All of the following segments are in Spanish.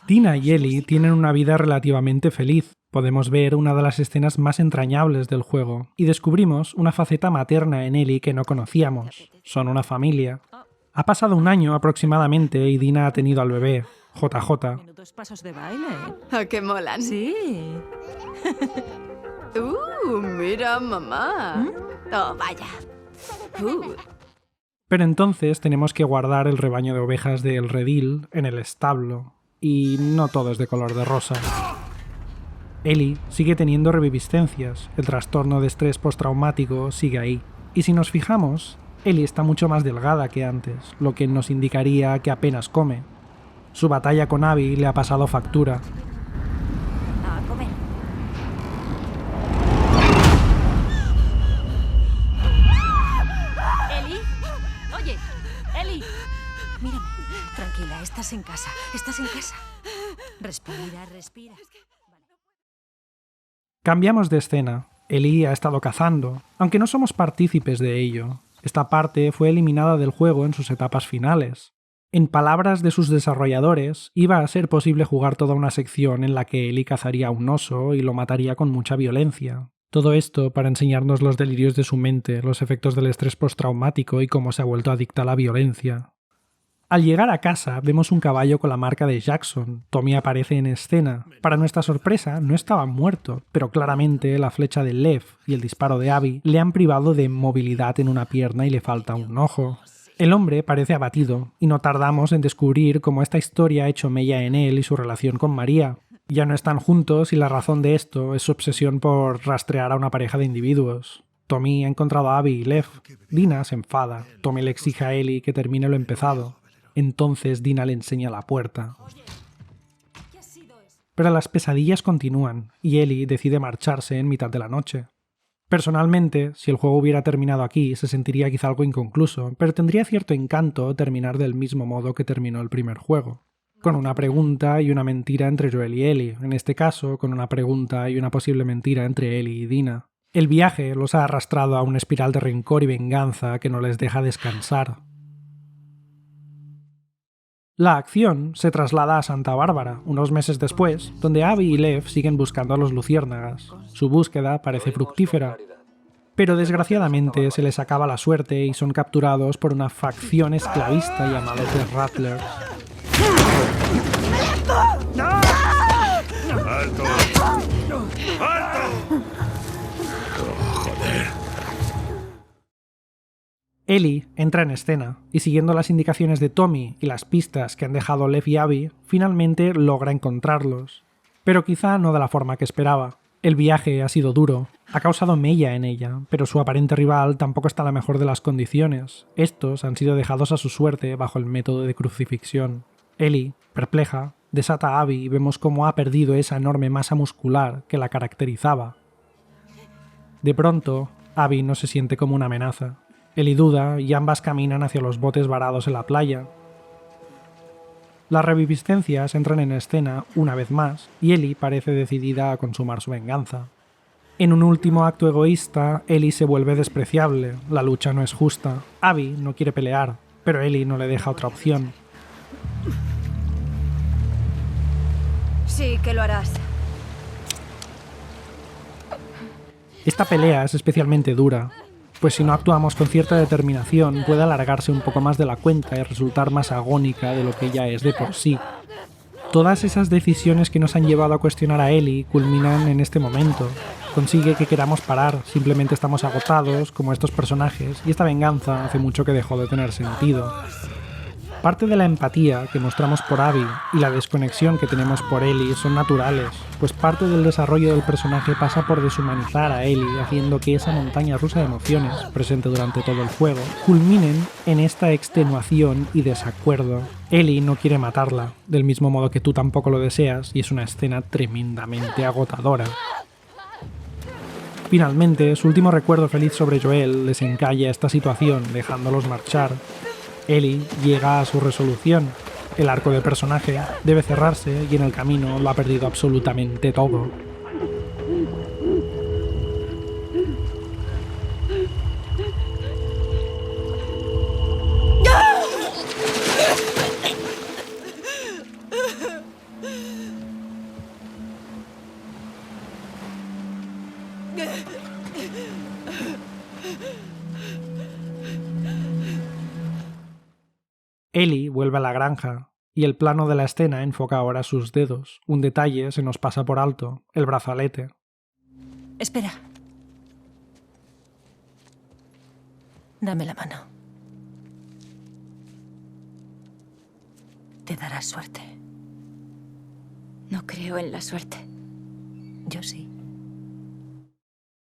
Dina y Ellie tienen una vida relativamente feliz. Podemos ver una de las escenas más entrañables del juego y descubrimos una faceta materna en Ellie que no conocíamos. Son una familia. Ha pasado un año aproximadamente y Dina ha tenido al bebé, JJ. Menudos pasos de baile. ¿A qué molan? Sí. Mira, mamá. Oh, vaya. Pero entonces tenemos que guardar el rebaño de ovejas de El Redil en el establo. Y no todo es de color de rosa. Ellie sigue teniendo reviviscencias, el trastorno de estrés postraumático sigue ahí. Y si nos fijamos, Ellie está mucho más delgada que antes, lo que nos indicaría que apenas come. Su batalla con Abby le ha pasado factura. A comer. ¿Ellie? Oye, Ellie. Mírame. Tranquila, estás en casa. Estás en casa. Respira, respira. Cambiamos de escena. Ellie ha estado cazando, aunque no somos partícipes de ello. Esta parte fue eliminada del juego en sus etapas finales. En palabras de sus desarrolladores, iba a ser posible jugar toda una sección en la que Ellie cazaría a un oso y lo mataría con mucha violencia. Todo esto para enseñarnos los delirios de su mente, los efectos del estrés postraumático y cómo se ha vuelto adicta a la violencia. Al llegar a casa, vemos un caballo con la marca de Jackson. Tommy aparece en escena. Para nuestra sorpresa, no estaba muerto, pero claramente la flecha de Lev y el disparo de Abby le han privado de movilidad en una pierna y le falta un ojo. El hombre parece abatido, y no tardamos en descubrir cómo esta historia ha hecho mella en él y su relación con María. Ya no están juntos y la razón de esto es su obsesión por rastrear a una pareja de individuos. Tommy ha encontrado a Abby y Lev. Dina se enfada. Tommy le exige a Ellie que termine lo empezado. Entonces Dina le enseña la puerta. Pero las pesadillas continúan, y Ellie decide marcharse en mitad de la noche. Personalmente, si el juego hubiera terminado aquí, se sentiría quizá algo inconcluso, pero tendría cierto encanto terminar del mismo modo que terminó el primer juego. Con una pregunta y una mentira entre Joel y Ellie, en este caso, con una pregunta y una posible mentira entre Ellie y Dina. El viaje los ha arrastrado a una espiral de rencor y venganza que no les deja descansar. La acción se traslada a Santa Bárbara, unos meses después, donde Abby y Lev siguen buscando a los luciérnagas. Su búsqueda parece fructífera, pero desgraciadamente se les acaba la suerte y son capturados por una facción esclavista llamados The Rattlers. ¡Alto! ¡Alto! Ellie entra en escena, y siguiendo las indicaciones de Tommy y las pistas que han dejado Lev y Abby, finalmente logra encontrarlos. Pero quizá no de la forma que esperaba. El viaje ha sido duro, ha causado mella en ella, pero su aparente rival tampoco está en la mejor de las condiciones. Estos han sido dejados a su suerte bajo el método de crucifixión. Ellie, perpleja, desata a Abby y vemos cómo ha perdido esa enorme masa muscular que la caracterizaba. De pronto, Abby no se siente como una amenaza. Ellie duda y ambas caminan hacia los botes varados en la playa. Las reviviscencias entran en escena una vez más y Ellie parece decidida a consumar su venganza. En un último acto egoísta, Ellie se vuelve despreciable, la lucha no es justa. Abby no quiere pelear, pero Ellie no le deja otra opción. Sí, que lo harás. Esta pelea es especialmente dura, pues si no actuamos con cierta determinación puede alargarse un poco más de la cuenta y resultar más agónica de lo que ya es de por sí. Todas esas decisiones que nos han llevado a cuestionar a Ellie culminan en este momento. Consigue que queramos parar, simplemente estamos agotados, como estos personajes, y esta venganza hace mucho que dejó de tener sentido. Parte de la empatía que mostramos por Abby y la desconexión que tenemos por Ellie son naturales, pues parte del desarrollo del personaje pasa por deshumanizar a Ellie, haciendo que esa montaña rusa de emociones, presente durante todo el juego, culminen en esta extenuación y desacuerdo. Ellie no quiere matarla, del mismo modo que tú tampoco lo deseas, y es una escena tremendamente agotadora. Finalmente, su último recuerdo feliz sobre Joel desencalla esta situación, dejándolos marchar. Ellie llega a su resolución. El arco del personaje debe cerrarse y en el camino lo ha perdido absolutamente todo. Ellie vuelve a la granja, y el plano de la escena enfoca ahora sus dedos. Un detalle se nos pasa por alto, el brazalete. Espera. Dame la mano. Te darás suerte. No creo en la suerte. Yo sí.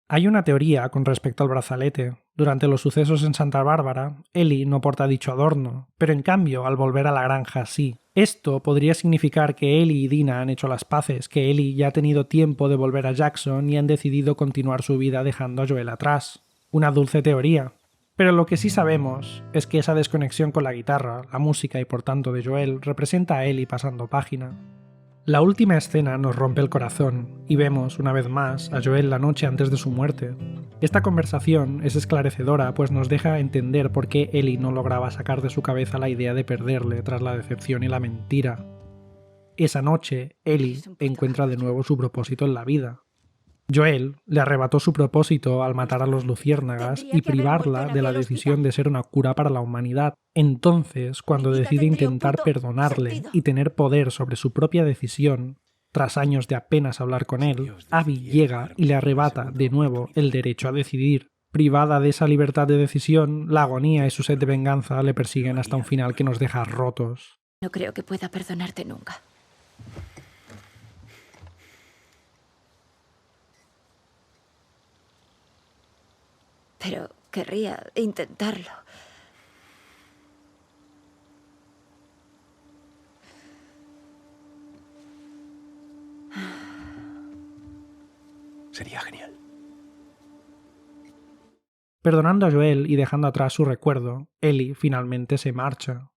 Hay una teoría con respecto al brazalete. Durante los sucesos en Santa Bárbara, Ellie no porta dicho adorno, pero en cambio, al volver a la granja sí. Esto podría significar que Ellie y Dina han hecho las paces, que Ellie ya ha tenido tiempo de volver a Jackson y han decidido continuar su vida dejando a Joel atrás. Una dulce teoría. Pero lo que sí sabemos es que esa desconexión con la guitarra, la música y por tanto de Joel representa a Ellie pasando página. La última escena nos rompe el corazón y vemos, una vez más, a Joel la noche antes de su muerte. Esta conversación es esclarecedora, pues nos deja entender por qué Ellie no lograba sacar de su cabeza la idea de perderle tras la decepción y la mentira. Esa noche, Ellie encuentra de nuevo su propósito en la vida. Joel le arrebató su propósito al matar a los luciérnagas y privarla de la decisión de ser una cura para la humanidad. Entonces, cuando decide intentar perdonarle y tener poder sobre su propia decisión, tras años de apenas hablar con él, Abby llega y le arrebata de nuevo el derecho a decidir. Privada de esa libertad de decisión, la agonía y su sed de venganza le persiguen hasta un final que nos deja rotos. No creo que pueda perdonarte nunca. Pero querría intentarlo. Sería genial. Perdonando a Joel y dejando atrás su recuerdo, Ellie finalmente se marcha.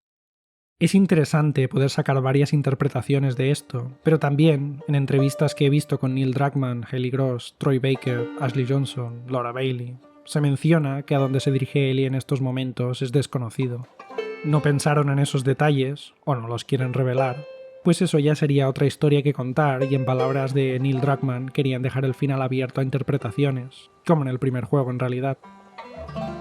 Es interesante poder sacar varias interpretaciones de esto, pero también, en entrevistas que he visto con Neil Druckmann, Haley Gross, Troy Baker, Ashley Johnson, Laura Bailey, se menciona que a dónde se dirige Ellie en estos momentos es desconocido. No pensaron en esos detalles, o no los quieren revelar, pues eso ya sería otra historia que contar y en palabras de Neil Druckmann querían dejar el final abierto a interpretaciones, como en el primer juego en realidad.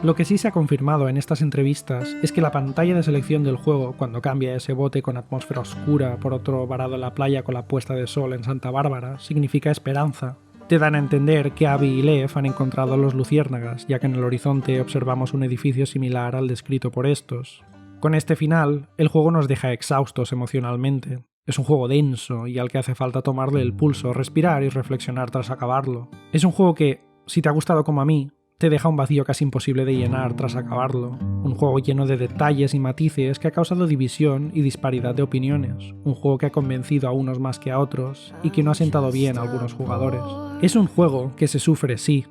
Lo que sí se ha confirmado en estas entrevistas es que la pantalla de selección del juego, cuando cambia ese bote con atmósfera oscura por otro varado en la playa con la puesta de sol en Santa Bárbara, significa esperanza. Te dan a entender que Abby y Lev han encontrado a los luciérnagas, ya que en el horizonte observamos un edificio similar al descrito por estos. Con este final, el juego nos deja exhaustos emocionalmente. Es un juego denso y al que hace falta tomarle el pulso, respirar y reflexionar tras acabarlo. Es un juego que, si te ha gustado como a mí, te deja un vacío casi imposible de llenar tras acabarlo. Un juego lleno de detalles y matices que ha causado división y disparidad de opiniones. Un juego que ha convencido a unos más que a otros y que no ha sentado bien a algunos jugadores. Es un juego que se sufre, sí,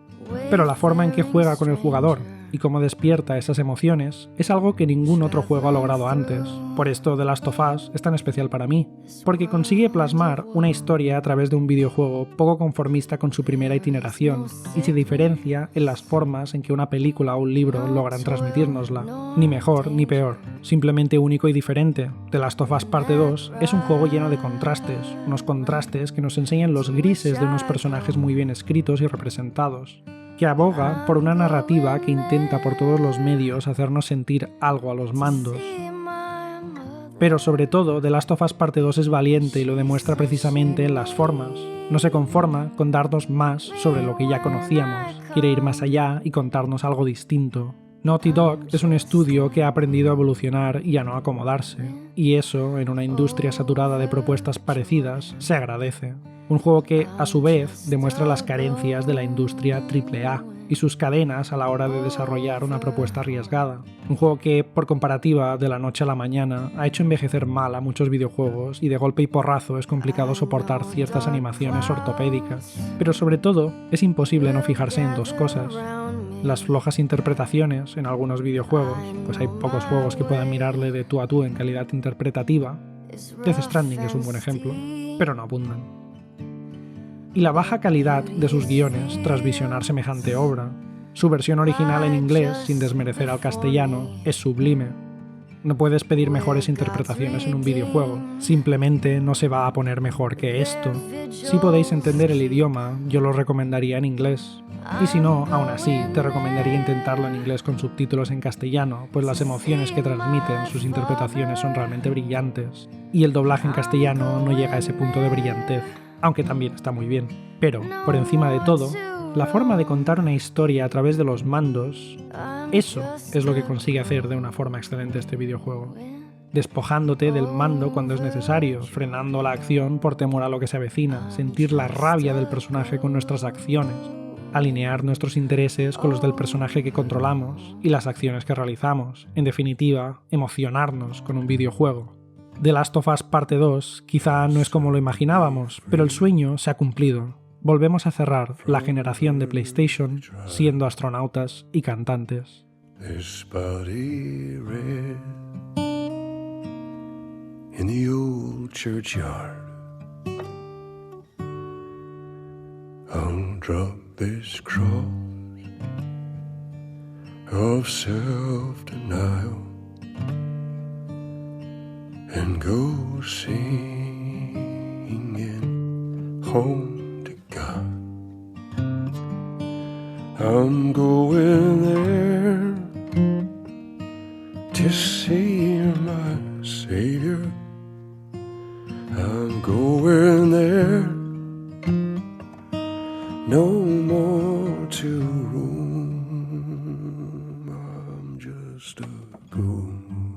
pero la forma en que juega con el jugador y cómo despierta esas emociones es algo que ningún otro juego ha logrado antes. Por esto The Last of Us es tan especial para mí, porque consigue plasmar una historia a través de un videojuego poco conformista con su primera itineración, y se diferencia en las formas en que una película o un libro logran transmitírnosla. Ni mejor ni peor, simplemente único y diferente. The Last of Us Parte 2 es un juego lleno de contrastes, unos contrastes que nos enseñan los grises de unos personajes muy bien escritos y representados, que aboga por una narrativa que intenta por todos los medios hacernos sentir algo a los mandos. Pero sobre todo, The Last of Us Parte 2 es valiente y lo demuestra precisamente en las formas. No se conforma con darnos más sobre lo que ya conocíamos, quiere ir más allá y contarnos algo distinto. Naughty Dog es un estudio que ha aprendido a evolucionar y a no acomodarse, y eso, en una industria saturada de propuestas parecidas, se agradece. Un juego que, a su vez, demuestra las carencias de la industria AAA y sus cadenas a la hora de desarrollar una propuesta arriesgada. Un juego que, por comparativa, de la noche a la mañana, ha hecho envejecer mal a muchos videojuegos y de golpe y porrazo es complicado soportar ciertas animaciones ortopédicas. Pero sobre todo, es imposible no fijarse en dos cosas: las flojas interpretaciones en algunos videojuegos, pues hay pocos juegos que puedan mirarle de tú a tú en calidad interpretativa. Death Stranding es un buen ejemplo, pero no abundan. Y la baja calidad de sus guiones tras visionar semejante obra. Su versión original en inglés, sin desmerecer al castellano, es sublime. No puedes pedir mejores interpretaciones en un videojuego, simplemente no se va a poner mejor que esto. Si podéis entender el idioma, yo lo recomendaría en inglés. Y si no, aún así, te recomendaría intentarlo en inglés con subtítulos en castellano, pues las emociones que transmiten sus interpretaciones son realmente brillantes, y el doblaje en castellano no llega a ese punto de brillantez, aunque también está muy bien. Pero, por encima de todo, la forma de contar una historia a través de los mandos, eso es lo que consigue hacer de una forma excelente este videojuego. Despojándote del mando cuando es necesario, frenando la acción por temor a lo que se avecina, sentir la rabia del personaje con nuestras acciones, alinear nuestros intereses con los del personaje que controlamos y las acciones que realizamos, en definitiva, emocionarnos con un videojuego. The Last of Us Parte 2 quizá no es como lo imaginábamos, pero el sueño se ha cumplido. Volvemos a cerrar la generación de PlayStation siendo astronautas y cantantes. In the old churchyard, I'll drop this cross of self-denial and go singing home to God. I'm going there to see my Savior. I'm going there, no more to roam. I'm just a ghost.